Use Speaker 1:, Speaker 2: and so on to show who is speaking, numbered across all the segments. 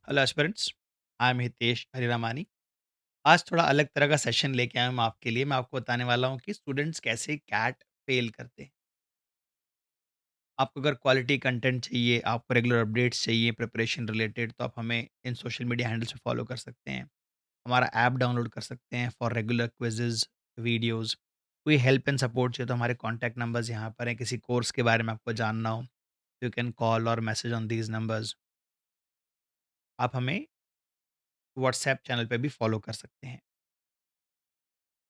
Speaker 1: Hello aspirants. I am Hitesh Hariramani. आज थोड़ा अलग तरह का सेशन लेके आया हूँ मैं आपके लिए। मैं आपको बताने वाला हूँ कि स्टूडेंट्स कैसे कैट फेल करते हैं। आपको अगर क्वालिटी कंटेंट चाहिए, आपको रेगुलर अपडेट्स चाहिए प्रिपरेशन रिलेटेड, तो आप हमें इन सोशल मीडिया हैंडल्स पे फॉलो कर सकते हैं। हमारा ऐप डाउनलोड कर सकते हैं फॉर रेगुलर क्विजेज, वीडियोज़। कोई हेल्प एंड सपोर्ट चाहिए तो हमारे कॉन्टैक्ट नंबर्स यहाँ पर हैं। किसी कोर्स के बारे में आपको जानना हो, यू कैन कॉल और मैसेज ऑन दीज नंबर्स। आप हमें व्हाट्सएप चैनल पे भी फॉलो कर सकते हैं।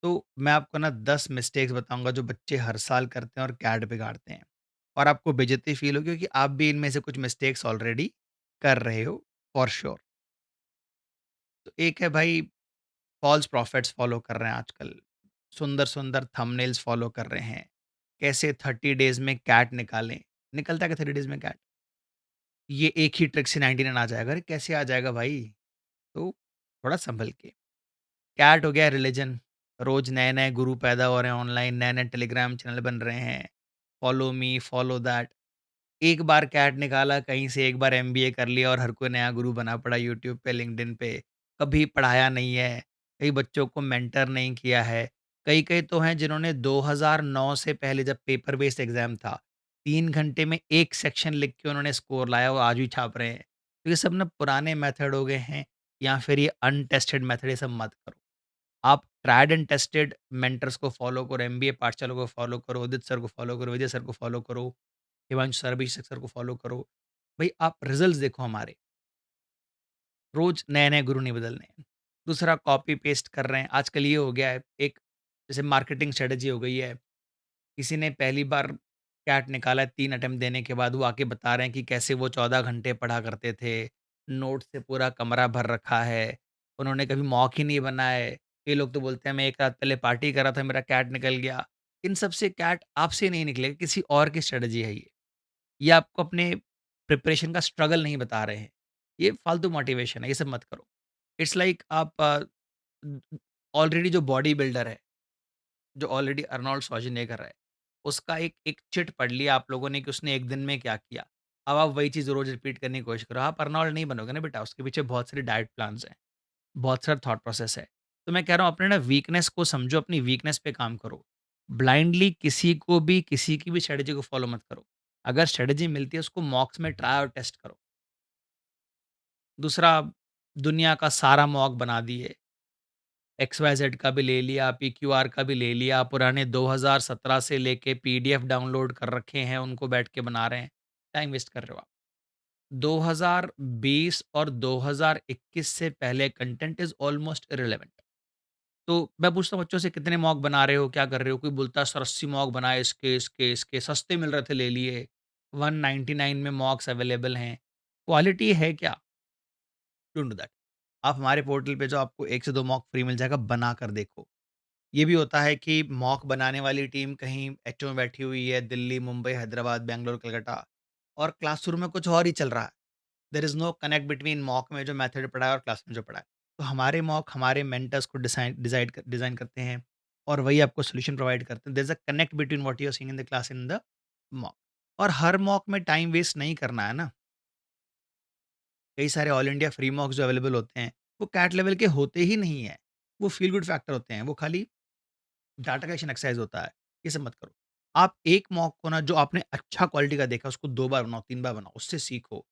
Speaker 1: तो मैं आपको ना 10 मिस्टेक्स बताऊँगा जो बच्चे हर साल करते हैं और कैड बिगाड़ते हैं। और आपको बेइज़्ज़ती फ़ील होगी क्योंकि आप भी इनमें से कुछ मिस्टेक्स ऑलरेडी कर रहे हो फॉर श्योर। तो एक है भाई, फ़ॉल्स प्रॉफिट्स फ़ॉलो कर रहे हैं आजकल। सुंदर-सुंदर थंबनेल्स फ़ॉलो कर रहे हैं। कैसे 30 डेज़ में कैट निकालें। निकलता है क्या 30 डेज़ में कैट? ये एक ही ट्रिक से 99 आ जाएगा। अरे कैसे आ जाएगा भाई? तो थोड़ा सँभल के। कैट हो गया रिलीजन। रोज नए नए गुरु पैदा हो रहे हैं ऑनलाइन, नए नए टेलीग्राम चैनल बन रहे हैं। Follow me, follow that. एक बार कैट निकाला कहीं से, एक बार एमबीए कर लिया और हर कोई नया गुरु बना पड़ा यूट्यूब पे, लिंक्डइन पे। कभी पढ़ाया नहीं है, कई बच्चों को मेंटर नहीं किया है। कई कई तो हैं जिन्होंने 2009 से पहले, जब पेपर बेस्ड एग्जाम था, 3 घंटे में एक सेक्शन लिख के उन्होंने स्कोर लाया, वो आज भी छाप रहे हैं। तो ये सब ना पुराने मेथड हो गए हैं, या फिर ये अनटेस्टेड मेथड, ये सब मत करो। आप ट्राइड एंड टेस्टेड मेंटर्स को फॉलो करो, एमबीए पाठशाला को फॉलो करो, उदित सर को फॉलो करो, विजय सर को फॉलो करो, हिमांशु सर, अभिषेक सर को फॉलो करो। भाई आप रिजल्ट्स देखो हमारे, रोज नए-नए गुरु नहीं बदलने हैं। दूसरा, कॉपी पेस्ट कर रहे हैं। आजकल ये हो गया है, एक जैसे मार्केटिंग स्ट्रेटजी हो गई है। किसी ने पहली बार कैट निकाला है 3 अटेम्प्ट देने के बाद, वो आके बता रहे हैं कि कैसे वो 14 घंटे पढ़ा करते थे, नोट से पूरा कमरा भर रखा है, उन्होंने कभी मॉक ही नहीं बनाए। कई लोग तो बोलते हैं मैं 1 रात पहले पार्टी कर रहा था, मेरा कैट निकल गया। इन सब से कैट आपसे नहीं निकलेगा, किसी और की स्ट्रेटजी है ये। ये आपको अपने प्रिपरेशन का स्ट्रगल नहीं बता रहे हैं। ये फालतू मोटिवेशन है, ये सब मत करो। इट्स लाइक आप ऑलरेडी जो बॉडी बिल्डर है, जो ऑलरेडी अर्नोल्ड श्वार्ज़नेगर है, उसका एक एक चिट पढ़ लिया आप लोगों ने कि उसने 1 दिन में क्या किया। अब आप वही चीज़ रोज़ रिपीट करने की कोशिश करो। आप अर्नोल्ड नहीं बनोगे ना बेटा, उसके पीछे बहुत सारे डाइट प्लान्स हैं, बहुत सारा थॉट प्रोसेस है। तो मैं कह रहा हूँ अपने ना वीकनेस को समझो, अपनी वीकनेस पे काम करो। ब्लाइंडली किसी को भी, किसी की भी स्ट्रैटेजी को फॉलो मत करो। अगर स्ट्रैटेजी मिलती है उसको मॉक्स में ट्राई और टेस्ट करो। दूसरा, दुनिया का सारा मॉक बना दिए। एक्स-वाई-ज़ेड का भी ले लिया, पीक्यूआर का भी ले लिया, पुराने 2017 से लेके पीडीएफ डाउनलोड कर रखे हैं, उनको बैठ के बना रहे हैं। टाइम वेस्ट कर रहे हो आप। 2020 और 2021 से पहले कंटेंट इज़ ऑलमोस्ट इर्रेलेवेंट। तो मैं पूछता हूँ बच्चों से, कितने मॉक बना रहे हो, क्या कर रहे हो? कोई बोलता है सर 80 मॉक बनाए, इसके, सस्ते मिल रहे थे ले लिए। 199 में मॉक्स अवेलेबल हैं। क्वालिटी है क्या? Don't do that. आप हमारे पोर्टल पे जाओ, आपको 1 से 2 मॉक फ्री मिल जाएगा, बना कर देखो। ये भी होता है कि मॉक बनाने वाली टीम कहीं एचओ में बैठी हुई है, दिल्ली, मुंबई, हैदराबाद, बैंगलोर, कलकत्ता, और क्लासरूम में कुछ और ही चल रहा है। There is no connect between mock में जो मेथड पढ़ा है और क्लास में जो पढ़ा है। तो हमारे मॉक हमारे मेंटर्स को डिज़ाइन करते हैं और वही आपको सॉल्यूशन प्रोवाइड करते हैं। There is a connect between what you are seeing in the class in the mock. और हर मॉक में टाइम वेस्ट नहीं करना है ना। कई सारे ऑल इंडिया फ्री मॉक्स जो अवेलेबल होते हैं, वो कैट लेवल के होते ही नहीं है। वो फील गुड फैक्टर होते हैं। वो खाली डाटा कलेक्शन एक्सरसाइज़ होता है। ये सब मत करो। आप एक मॉक को ना, जो आपने अच्छा क्वालिटी का देखा, उसको 2 बार बनाओ, 3 बार बनाओ, उससे सीखो।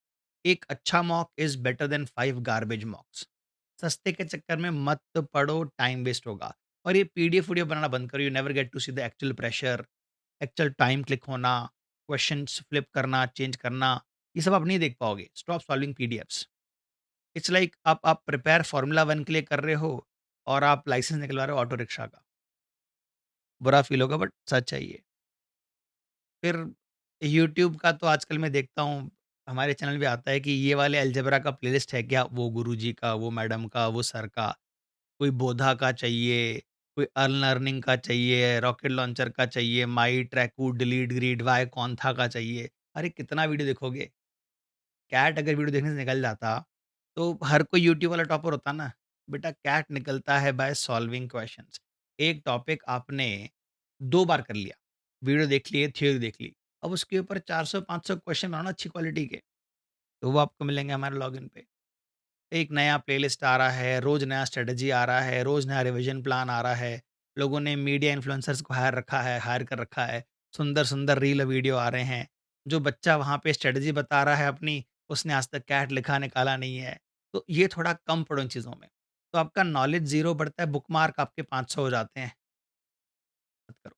Speaker 1: एक अच्छा mock is better than 5 garbage मॉक्स। सस्ते के चक्कर में मत पड़ो, टाइम वेस्ट होगा। और ये पीडीएफ वीडीएफ बनाना बंद करो। You never get to see the actual pressure, actual time click होना, क्वेश्चन्स फ्लिप करना, चेंज करना, ये सब आप नहीं देख पाओगे। Stop solving PDFs. It's like आप प्रिपेयर फ़ॉर्मूला 1 के लिए कर रहे हो और आप लाइसेंस निकलवा रहे हो ऑटो रिक्शा का। बुरा फ़ील होगा बट सच है ये। फिर यूट्यूब का तो आजकल मैं देखता हूँ, हमारे चैनल पे आता है कि ये वाले अलजेब्रा का प्लेलिस्ट है क्या? वो गुरुजी का, वो मैडम का, वो सर का। कोई बोधा का चाहिए, कोई अर्निंग का चाहिए, रॉकेट लॉन्चर का चाहिए, माई, ट्रैकू, डिलीट, ग्रीड, वाई, कौन था का चाहिए। अरे कितना वीडियो देखोगे? कैट अगर वीडियो देखने से निकल जाता, तो हर कोई यूट्यूब वाला टॉपर होता ना। बेटा कैट निकलता है बाय सॉल्विंग क्वेश्चंस। एक टॉपिक आपने 2 बार कर लिया, वीडियो देख लिए, थ्योरी देख ली। अब उसके ऊपर 400-500 क्वेश्चन बनाओ ना अच्छी क्वालिटी के, तो वो आपको मिलेंगे हमारे लॉगिन पे। एक नया प्लेलिस्ट आ रहा है, रोज़ नया स्ट्रैटेजी आ रहा है, रोज़ नया रिविज़न प्लान आ रहा है। लोगों ने मीडिया इन्फ्लुएंसर्स को हायर कर रखा है। सुंदर-सुंदर रील वीडियो आ रहे हैं। जो बच्चा वहाँ पे स्ट्रैटेजी बता रहा है अपनी, उसने आज तक कैट लिखा निकाला नहीं है। तो ये थोड़ा कम पढ़ो इन चीज़ों में। तो आपका नॉलेज ज़ीरो बढ़ता है, बुकमार्क आपके 500 हो जाते हैं। मत करो।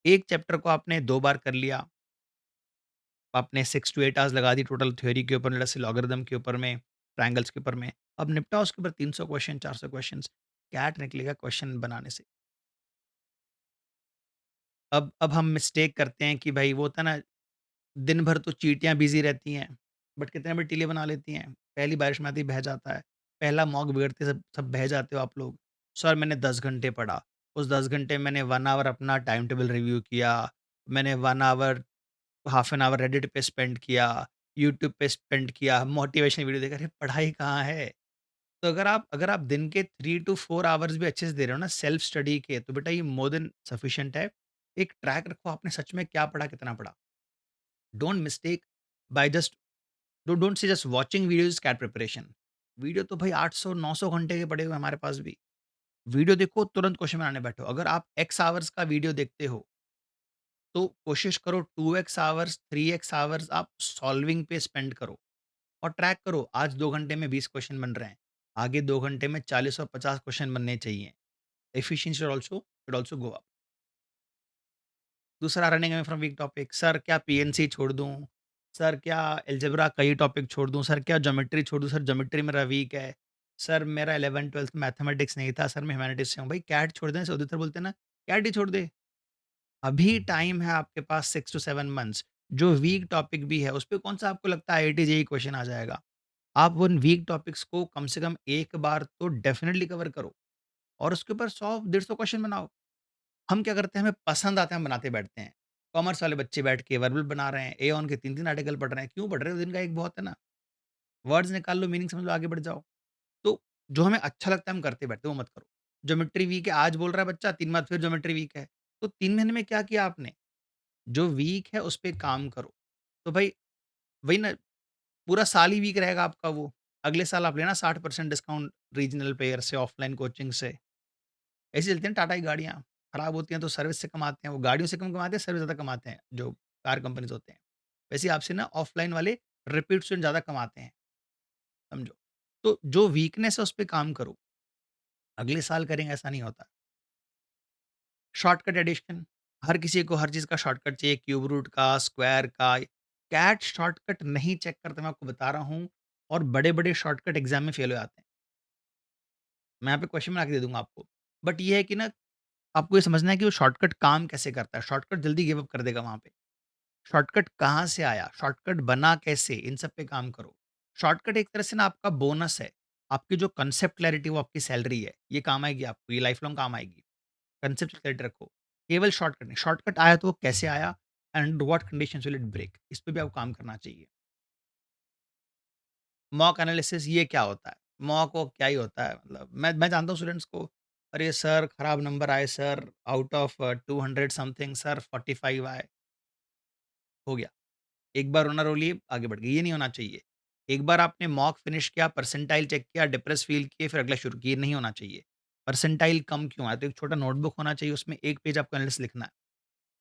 Speaker 1: एक चैप्टर को आपने 2 बार कर लिया, आपने 6 टू 8 आवर्स लगा दी टोटल थ्योरी के ऊपर, जैसे लॉगरिथम के ऊपर में, ट्रायंगल्स के ऊपर में। अब निपटाओ उसके ऊपर 300 क्वेश्चन, 400 क्वेश्चन्स, कैट निकलेगा क्वेश्चन बनाने से। अब हम मिस्टेक करते हैं कि भाई वो होता है ना, दिन भर तो चींटियाँ बिज़ी रहती हैं, बट कितने बड़े टीले बना लेती हैं। पहली बारिश में आते ही बह जाता है। पहला मॉक बिगड़ते सब सब बह जाते हो आप लोग। सर मैंने 10 घंटे पढ़ा, उस 10 घंटे मैंने 1 आवर अपना टाइम टेबल रिव्यू किया, मैंने 1 hour half an hour Reddit पे स्पेंड किया, यूट्यूब पे स्पेंड किया, मोटिवेशनल वीडियो देखा। अरे पढ़ाई कहाँ है? तो अगर आप दिन के 3 टू 4 आवर्स भी अच्छे से दे रहे हो ना सेल्फ स्टडी के, तो बेटा ये मोर देन सफिशिएंट है। एक ट्रैक रखो आपने सच में क्या पढ़ा, कितना पढ़ा। Don't mistake by just don't say just watching videos CAT preparation. Video तो भाई 800 900 घंटे के पड़े हुए हैं हमारे पास भी। वीडियो देखो, तुरंत क्वेश्चन बनाने बैठो। अगर आप एक्स आवर्स का वीडियो देखते हो, तो कोशिश करो 2x आवर्स, 3x आवर्स आप सॉल्विंग पे स्पेंड करो और ट्रैक करो। आज 2 घंटे में 20 क्वेश्चन बन रहे हैं, आगे 2 घंटे में 40 और 50 क्वेश्चन बनने चाहिए। Efficiency should also go up. दूसरा, running away from weak topic. Sir क्या पीएनसी छोड़ दूँ? सर क्या अलजेब्रा का ही टॉपिक छोड़ दूँ? सर क्या ज्योमेट्री छोड़ दूँ? सर ज्योमेट्री मेरा वीक है। सर मेरा 11th-12th मैथमेटिक्स नहीं था, सर मैं ह्यूमैनिटीज़ से हूँ। भाई कैट छोड़ दें, सर बोलते हैं ना, कैट ही छोड़ दे। अभी टाइम है आपके पास 6 टू 7 मंथ्स। जो वीक टॉपिक भी है, उसपे कौन-सा आपको लगता है आईआईटी जेईई क्वेश्चन आ जाएगा? आप उन वीक टॉपिक्स को कम से कम एक बार तो डेफिनिटली कवर करो और उसके ऊपर 100 150 क्वेश्चन बनाओ। हम क्या करते हैं, हमें पसंद आता है, हम बनाते बैठते हैं। कॉमर्स वाले बच्चे बैठ के वर्बल बना रहे हैं, एऑन के 3-3 आर्टिकल पढ़ रहे हैं। क्यों पढ़ रहे हो? दिन का एक बहुत है ना। वर्ड्स निकाल लो, मीनिंग समझ लो, आगे बढ़ जाओ। तो जो हमें अच्छा लगता है हम करते बैठते हैं, वो मत करो। ज्योमेट्री वीक है, आज बोल रहा है बच्चा, 3 बाद फिर ज्योमेट्री वीक है। तो 3 महीने में क्या किया आपने? जो वीक है उस पे काम करो। तो भाई वही ना, पूरा साल ही वीक रहेगा आपका वो। अगले साल आप लेना 60% डिस्काउंट रीजनल प्लेयर से, ऑफलाइन कोचिंग से। ऐसे चलती हैं टाटा की गाड़ियाँ, खराब होती हैं तो सर्विस से कमाते हैं, वो गाड़ियों से कम कमाते हैं, सर्विस ज़्यादा कमाते हैं, जो कार कंपनीज़ होते हैं। वैसे ही आपसे ना ऑफलाइन वाले रिपीट स्टूडेंट ज़्यादा कमाते हैं, समझो। तो जो वीकनेस है उस पे काम करो, अगले साल करेंगे ऐसा नहीं होता। शॉर्टकट एडिशन, हर किसी को हर चीज़ का शॉर्टकट चाहिए, क्यूब रूट का, स्क्वायर का। कैट शॉर्टकट नहीं चेक करता, मैं आपको बता रहा हूँ, और बड़े-बड़े शॉर्टकट एग्ज़ाम में फेल हो जाते हैं। मैं यहाँ पे क्वेश्चन बना के दे दूँगा आपको। बट ये है कि ना, आपको ये समझना है कि वो शॉर्टकट काम कैसे करता है, शॉर्टकट जल्दी गिव अप कर देगा वहाँ पे। शॉर्टकट कहाँ से आया, शॉर्टकट बना कैसे, इन सब पे काम करो। शॉर्टकट एक तरह से ना आपका बोनस है। आपकी जो कांसेप्ट क्लैरिटी, वो आपकी सैलरी है, ये काम आएगी आपको, ये लाइफ लॉन्ग काम आएगी। कांसेप्ट क्लैरिटी रखो, केवल शॉर्टकट नहीं। शॉर्टकट आया तो वो कैसे आया, and what conditions will it break, इस पे भी आपको काम करना चाहिए। मॉक एनालिसिस ये क्या होता है? मॉक वॉक क्या ही होता है, मतलब मैं जानता हूँ स्टूडेंट्स को, अरे सर खराब नंबर आए sir, out of 200 something sir 45 आए, हो गया। एक बार रोना रो लिए, आगे बढ़ गए, ये नहीं होना चाहिए। एक बार आपने मॉक फिनिश किया, परसेंटाइल चेक किया, डिप्रेस फ़ील किए, फिर अगला शुरू किए, नहीं होना चाहिए। परसेंटाइल कम क्यों आया? तो एक छोटा नोटबुक होना चाहिए, उसमें 1 पेज आपको एनालिसिस लिखना है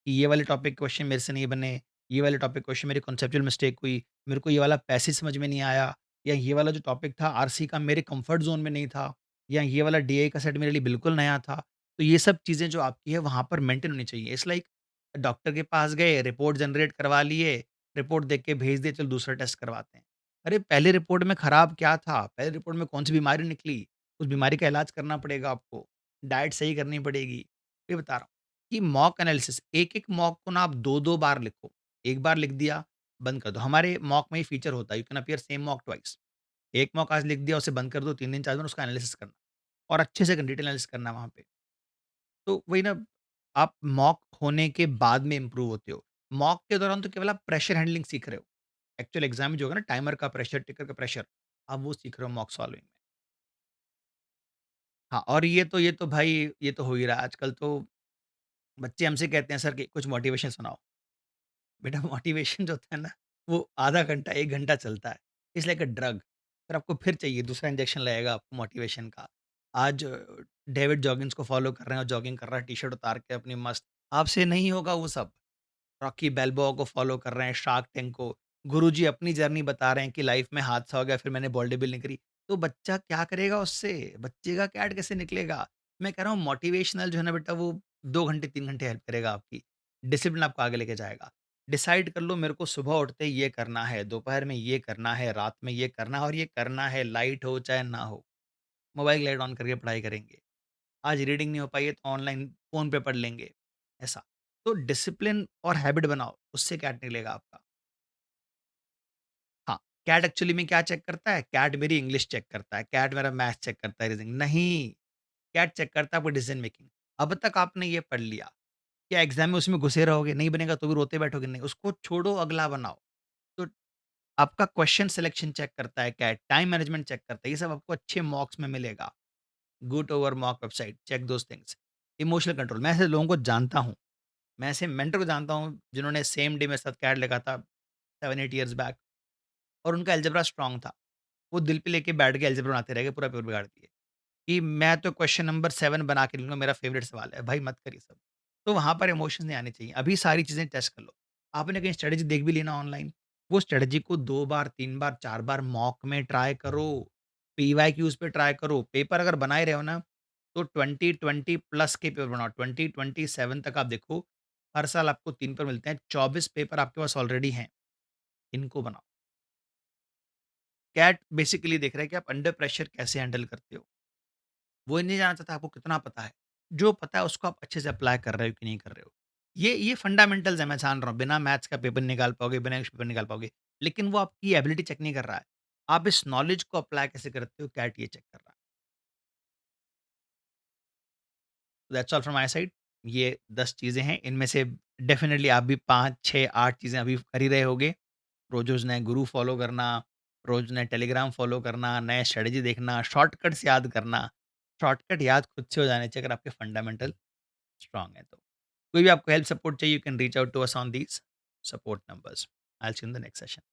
Speaker 1: कि ये वाले टॉपिक क्वेश्चन मेरे से नहीं बने, ये वाले टॉपिक क्वेश्चन मेरी कॉन्सेप्चुअल मिस्टेक हुई, मेरे को ये वाला पैसेज समझ में नहीं आया, या ये वाला जो टॉपिक था आरसी का मेरे कम्फर्ट ज़ोन में नहीं था, या ये वाला डीआई का सेट मेरे लिए बिल्कुल नया था। तो ये सब चीज़ें जो आपकी है वहाँ पर मेंटेन होनी चाहिए। इट्स लाइक डॉक्टर के पास गए, रिपोर्ट जनरेट करवा लिए, रिपोर्ट देख के भेज दिए, चलो दूसरा टेस्ट करवाते हैं। अरे पहली रिपोर्ट में खराब क्या था? पहली रिपोर्ट में कौन-सी बीमारी निकली? उस बीमारी का इलाज करना पड़ेगा आपको, डाइट सही करनी पड़ेगी। ये बता रहा हूँ कि मॉक एनालिसिस, एक-एक मॉक को ना आप 2-2 बार लिखो। एक बार लिख दिया, बंद कर दो। हमारे मॉक में ये फीचर होता है, you can appear same mock twice. एक मॉक आज लिख दिया, उसे बंद कर दो, 3 दिन 4 दिन उसका एनालिसिस करना और अच्छे से डिटेल एनालिसिस करना वहाँ पे। तो वही ना, आप मॉक होने के बाद में इम्प्रूव होते हो। मॉक के दौरान तो केवल आप प्रेशर हैंडलिंग सीख रहे हो। एक्चुअल एग्ज़ाम में जो होगा ना, टाइमर का प्रेशर, टिकर का प्रेशर, आप वो सीख रहे हो मॉक सॉल्विंग में। हाँ, और ये तो भाई ये तो हो ही रहा है आजकल। तो बच्चे हमसे कहते हैं सर कि कुछ मोटिवेशन सुनाओ। बेटा मोटिवेशन जो होता है ना, वो आधा घंटा 1 घंटा चलता है। It's like a drug. फिर आपको फिर चाहिए दूसरा इंजेक्शन लगेगा आपको मोटिवेशन का। आज डेविड जॉगिंस को फ़ॉलो कर रहे हैं और जॉगिंग कर रहा है टी-शर्ट उतार के अपनी मस्त, आपसे नहीं होगा वो सब। रॉकी बैल्बोआ को फ़ॉलो कर रहे हैं, शार्क टैंक को। गुरुजी अपनी जर्नी बता रहे हैं कि लाइफ़ में हादसा हो गया, फिर मैंने बॉडी बिल्डिंग करी। तो बच्चा क्या करेगा उससे? बच्चे का कैट कैसे निकलेगा? मैं कह रहा हूँ मोटिवेशनल जो है ना बेटा वो 2 घंटे 3 घंटे हेल्प करेगा आपकी। डिसिप्लिन आपको आगे लेके जाएगा। डिसाइड कर लो मेरे को सुबह उठते ही ये करना है, दोपहर में ये करना है, रात में ये करना है और ये करना है, लाइट हो चाहे ना हो। मोबाइल लाइट ऑन करके पढ़ाई करेंगे। आज रीडिंग नहीं हो पाई है तो ऑनलाइन फ़ोन पे पढ़ लेंगे, ऐसा। तो डिसिप्लिन और हैबिट बनाओ, उससे कैट निकलेगा आपका। हाँ, कैट एक्चुअली में क्या चेक करता है? कैट मेरी इंग्लिश चेक करता है, कैट मेरा मैथ्स चेक करता है, रीज़निंग नहीं, कैट चेक करता है आपकी डिसीज़न मेकिंग। अब तक आपने ये पढ़ लिया, क्या एग्ज़ाम में उसमें घुसे रहोगे? नहीं बनेगा तो भी रोते बैठोगे? नहीं, उसको छोड़ो अगला बनाओ। तो आपका क्वेश्चन सिलेक्शन चेक करता है कैट, टाइम मैनेजमेंट चेक करता है, ये सब आपको अच्छे मॉक्स में मिलेगा। Good over mock website, check those things. Emotional control, मैं ऐसे लोगों को जानता हूँ। मैं ऐसे मेंटर को जानता हूँ जिन्होंने सेम डे मेरे साथ कैट लिखा था 7-8 इयर्स बैक और उनका अलजेब्रा स्ट्रॉन्ग था। वो दिल पे लेके बैठ के अलजेब्रा बनाते रह गए, पूरा पेपर बिगाड़ दिए। कि मैं तो क्वेश्चन नंबर 7 बना के लिखूँगा, मेरा फेवरेट सवाल है। भाई मत कर ये सब। तो वहाँ पर इमोशंस नहीं आने चाहिए। अभी सारी चीज़ें टेस्ट कर लो। आपने कहीं स्ट्रैटेजी देख भी ली ना ऑनलाइन, वो स्ट्रैटेजी को 2 बार, 3 बार, 4 बार मॉक में ट्राई करो। पीवाईक्यूज़ पे ट्राई करो। पेपर अगर बना ही रहे हो ना, तो 2020 प्लस के पेपर बनाओ। 2027 तक आप देखो, हर साल आपको 3 पेपर मिलते हैं। 24 पेपर आपके पास ऑलरेडी हैं, इनको बनाओ। कैट बेसिकली देख रहा है कि आप अंडर प्रेशर कैसे हैंडल करते हो। वो ये नहीं जानना चाहता आपको कितना पता है। जो पता है उसको आप अच्छे से अप्लाई कर रहे हो कि नहीं कर रहे हो। ये फंडामेंटल्स है मैं जान रहा हूँ। बिना मैथ्स का पेपर निकाल पाओगे, बिना इंग्लिश पेपर निकाल पाओगे। लेकिन वो आपकी एबिलिटी चेक नहीं कर रहा है। आप इस नॉलेज को अप्लाई कैसे करते हो कैट ये चेक कर रहा है। That's all from my side. ये 10 चीज़ें हैं। इनमें से डेफिनिटली आप भी 5, 6, 8 चीज़ें अभी कर ही रहे होगे। रोज़-रोज़ नए गुरु फ़ॉलो करना, रोज़ नए टेलीग्राम फ़ॉलो करना, नए स्ट्रैटेजी देखना, शॉर्टकट्स याद करना। शॉर्टकट याद खुद से हो जाने चाहिए अगर आपके फंडामेंटल स्ट्रॉन्ग है तो। कोई भी आपको हेल्प सपोर्ट चाहिए, you can reach out to us on these support numbers. I will see you in the next session.